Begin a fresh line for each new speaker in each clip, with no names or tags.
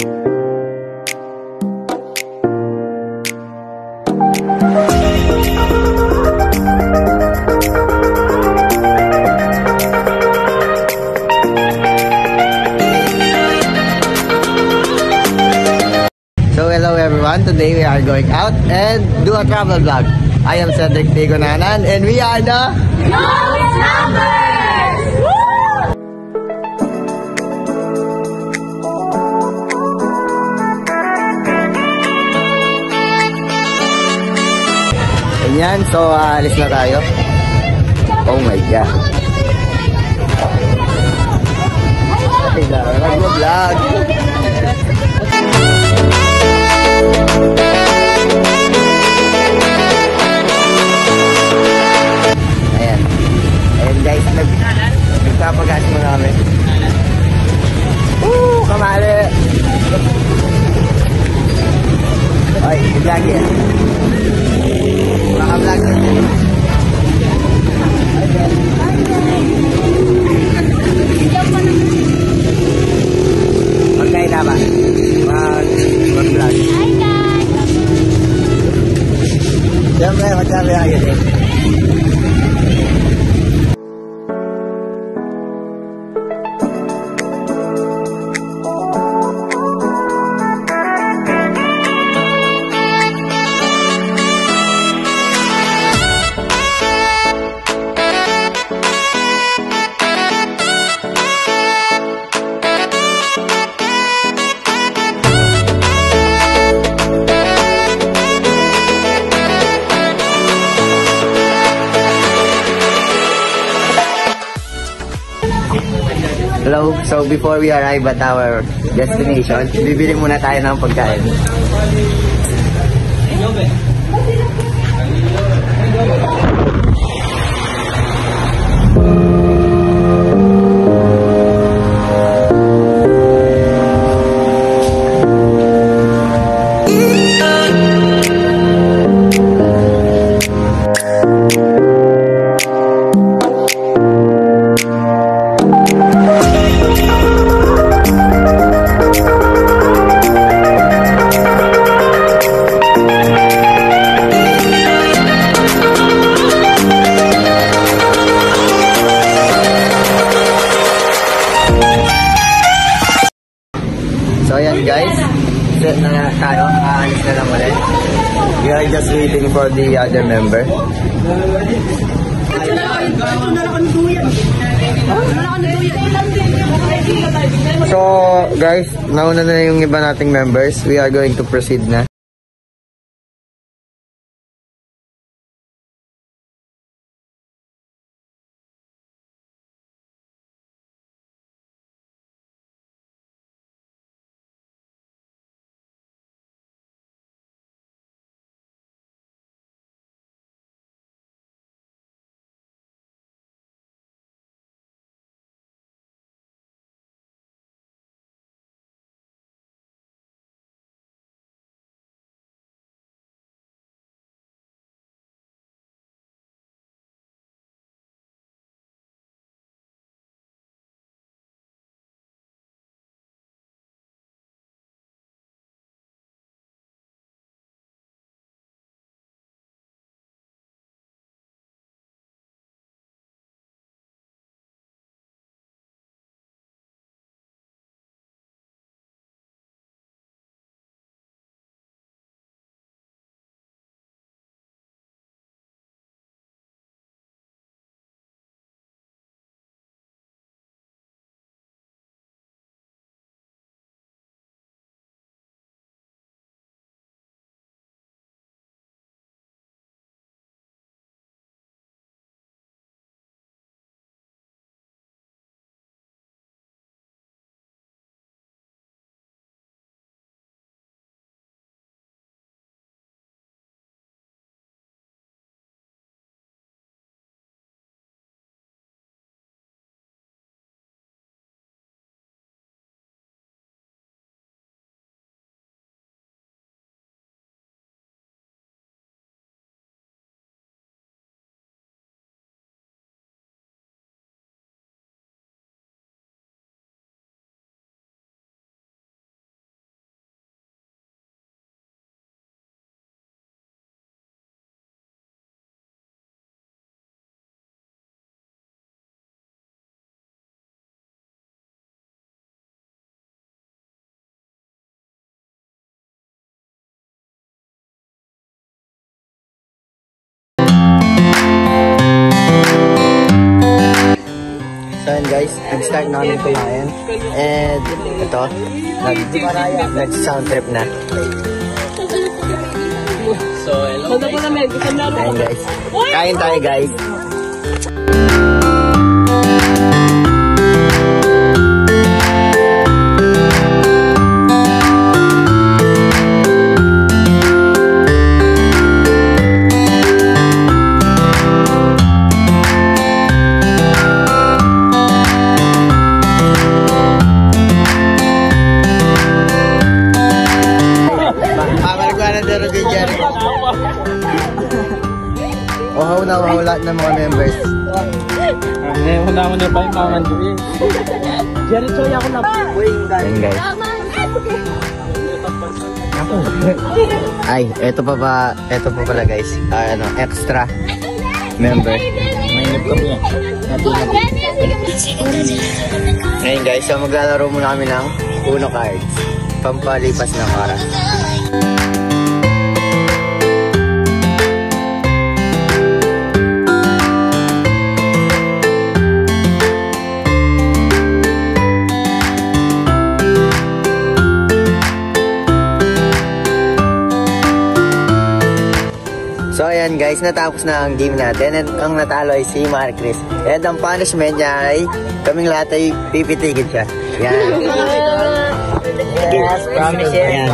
So hello everyone, today we are going out and do a travel vlog. I am Cedric Tigonanan and we are the Lowest Numbers! Ganyan, so alis na tayo. Oh my god. Kailangan mag-vlog. Ayan guys, nagpapagas mo namin. Kamali! Ay, i-vlog yan. Maka-vlog yan. Okay na ba? Mag-vlog. Hi guys! Siyempre, magsabi agad eh. Hello, so before we arrive at our destination, bibili muna tayo ng pagkain. So ayan guys, set na tayo, aalis na lang ulit. We are just waiting for the other member. So guys, nauna na yung iba nating members. We are going to proceed na. ayan guys, nag-start namin kumain. And ito, nag-sound trip na.
So, hello guys.
Ayan guys, kain tayo guys. Uhaw lahat ng mga members.
Una pa yung mga manduin. Jerry Choy ako na.
Ayan guys. Ay, eto pa pala guys. Extra member.
Mainip kami yan.
Ngayon guys, so maglalaro muna kami ng Uno cards. Pampalipas ng oras. So ayan guys, natapos na ang game natin and ang natalo ay si Marcris. And ang punishment niya ay kaming lahat ay pipitikin siya. Yan.
Yes, promise yan.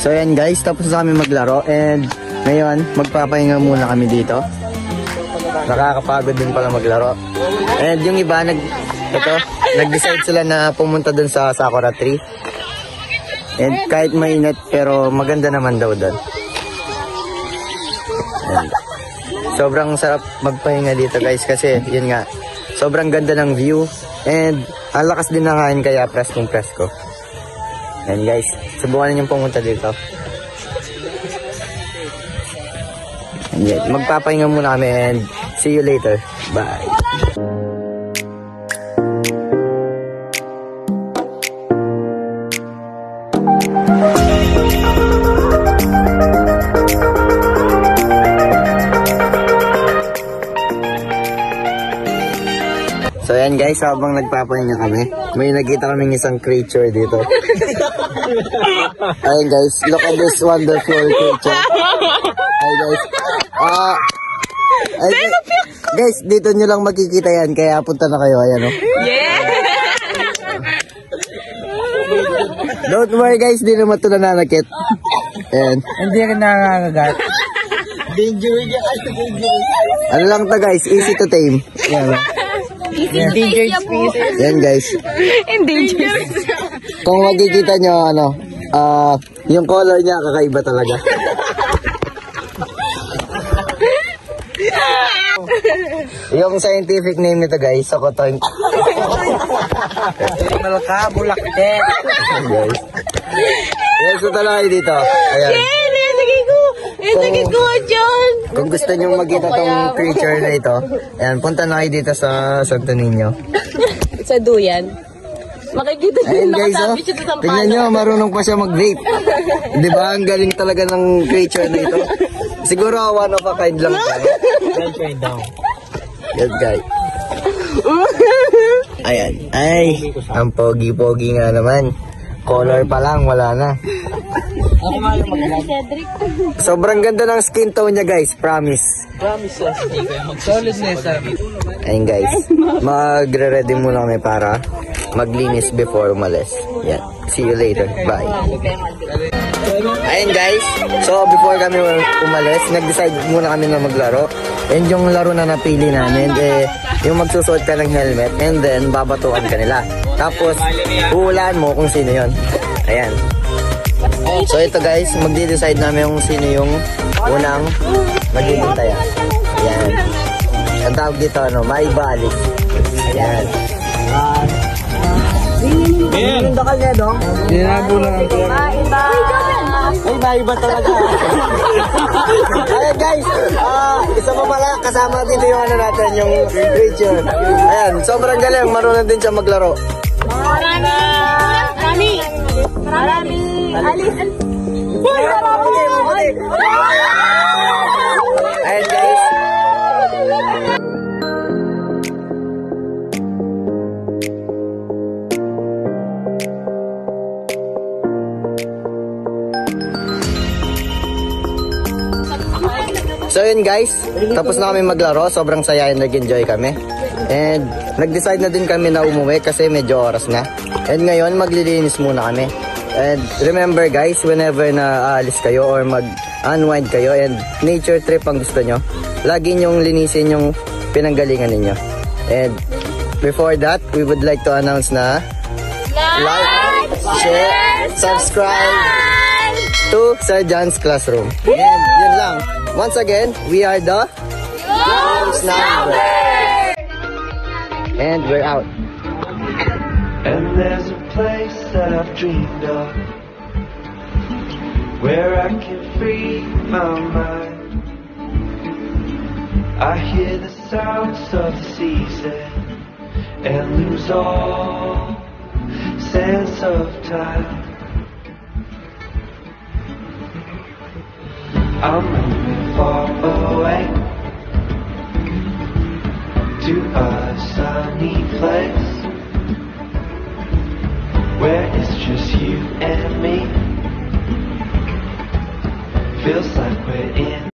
So ayan guys, tapos na kami maglaro and ngayon magpapahinga muna kami dito. Nakakapagod din pala maglaro. And yung iba nag-decide sila na pumunta dun sa Sakura Tree. And kahit mainit pero maganda naman daw doon. Sobrang sarap magpahinga dito guys kasi yun nga, sobrang ganda ng view and ang lakas din ng hangin kaya preskong presko. And guys, subukan niyo pumunta dito. And yun, magpapahinga muna kami and see you later. Bye! So ayan guys, habang nagpapahinga kami, may nakita kaming isang creature dito. Ayan guys, look at this wonderful creature. Ayan guys. Guys, dito nyo lang makikita yan, kaya punta na kayo. Ayan o.
Yeah!
Don't worry guys, di naman ito nananakit. Ayan.
Hindi rin nakakagat.
Ano lang to guys, easy to tame. Ayan o.
Endangered species.
Yan guys.
Endangered.
Kung makikita nyo, yung color niya kakaiba talaga. Yung scientific name nito guys, Sokotoy.
Malaka, bulakte.
Guys. Yes, so talaga dito. Ayan.
Sakit ko, John!
Kung gusto nyo makita tong creature na ito, ayan, punta na kayo dito sa Santo Niño.
Sa duyan. Makikita nyo
Ayan guys,
nakasabi siya sa sampana.
tingnan nyo, marunong pa siya mag-vape. Di ba? Ang galing talaga ng creature na ito. Siguro one of a kind lang siya. Yes guys. Ayan. Ay, ang pogi-pogi nga naman. Color pa lang, wala na. Sobrang ganda ng skin tone niya guys, promise.
Solidness.
Ayun guys, magre-ready muna kami para maglinis before umalis. Yan, see you later, bye. Ayun guys, so before kami umalis, nag-decide muna kami na maglaro. And yung laro na napili namin, yung magsusuot ka ng helmet and then babatuan ka nila. Tapos, huhulaan mo kung sino yon. Ayan. So ito guys, magde-decide namin kung sino yung unang magiging taya. Ayan. Ang tawag dito, may balik. Ayan. Yung dakal niya, dong?
Dinago lang ang pera.
Ay, iba talaga. Ayan guys, isa pa pala, kasama dito yung natin, yung creature. Ayan, sobrang galing, marunong din siya maglaro.
Marami! Alis!
Ayan guys, So yun guys, tapos na kami maglaro, sobrang saya and nag-enjoy kami. And nag-decide na din kami na umuwi kasi medyo oras na. And ngayon maglilinis muna kami. And remember guys, whenever na aalis kayo or mag-unwind kayo and nature trip ang gusto nyo, lagi nyong linisin yung pinanggalingan ninyo. And before that, we would like to announce na like, share, subscribe to Sir John's Classroom. And yun lang. Once again, we are the Ghost Number. And we're out.
And there's a place that I've dreamed of, where I can free my mind. I hear the sounds of the season and lose all sense of time. I'm moving far away to a sunny place where it's just you and me. Feels like we're in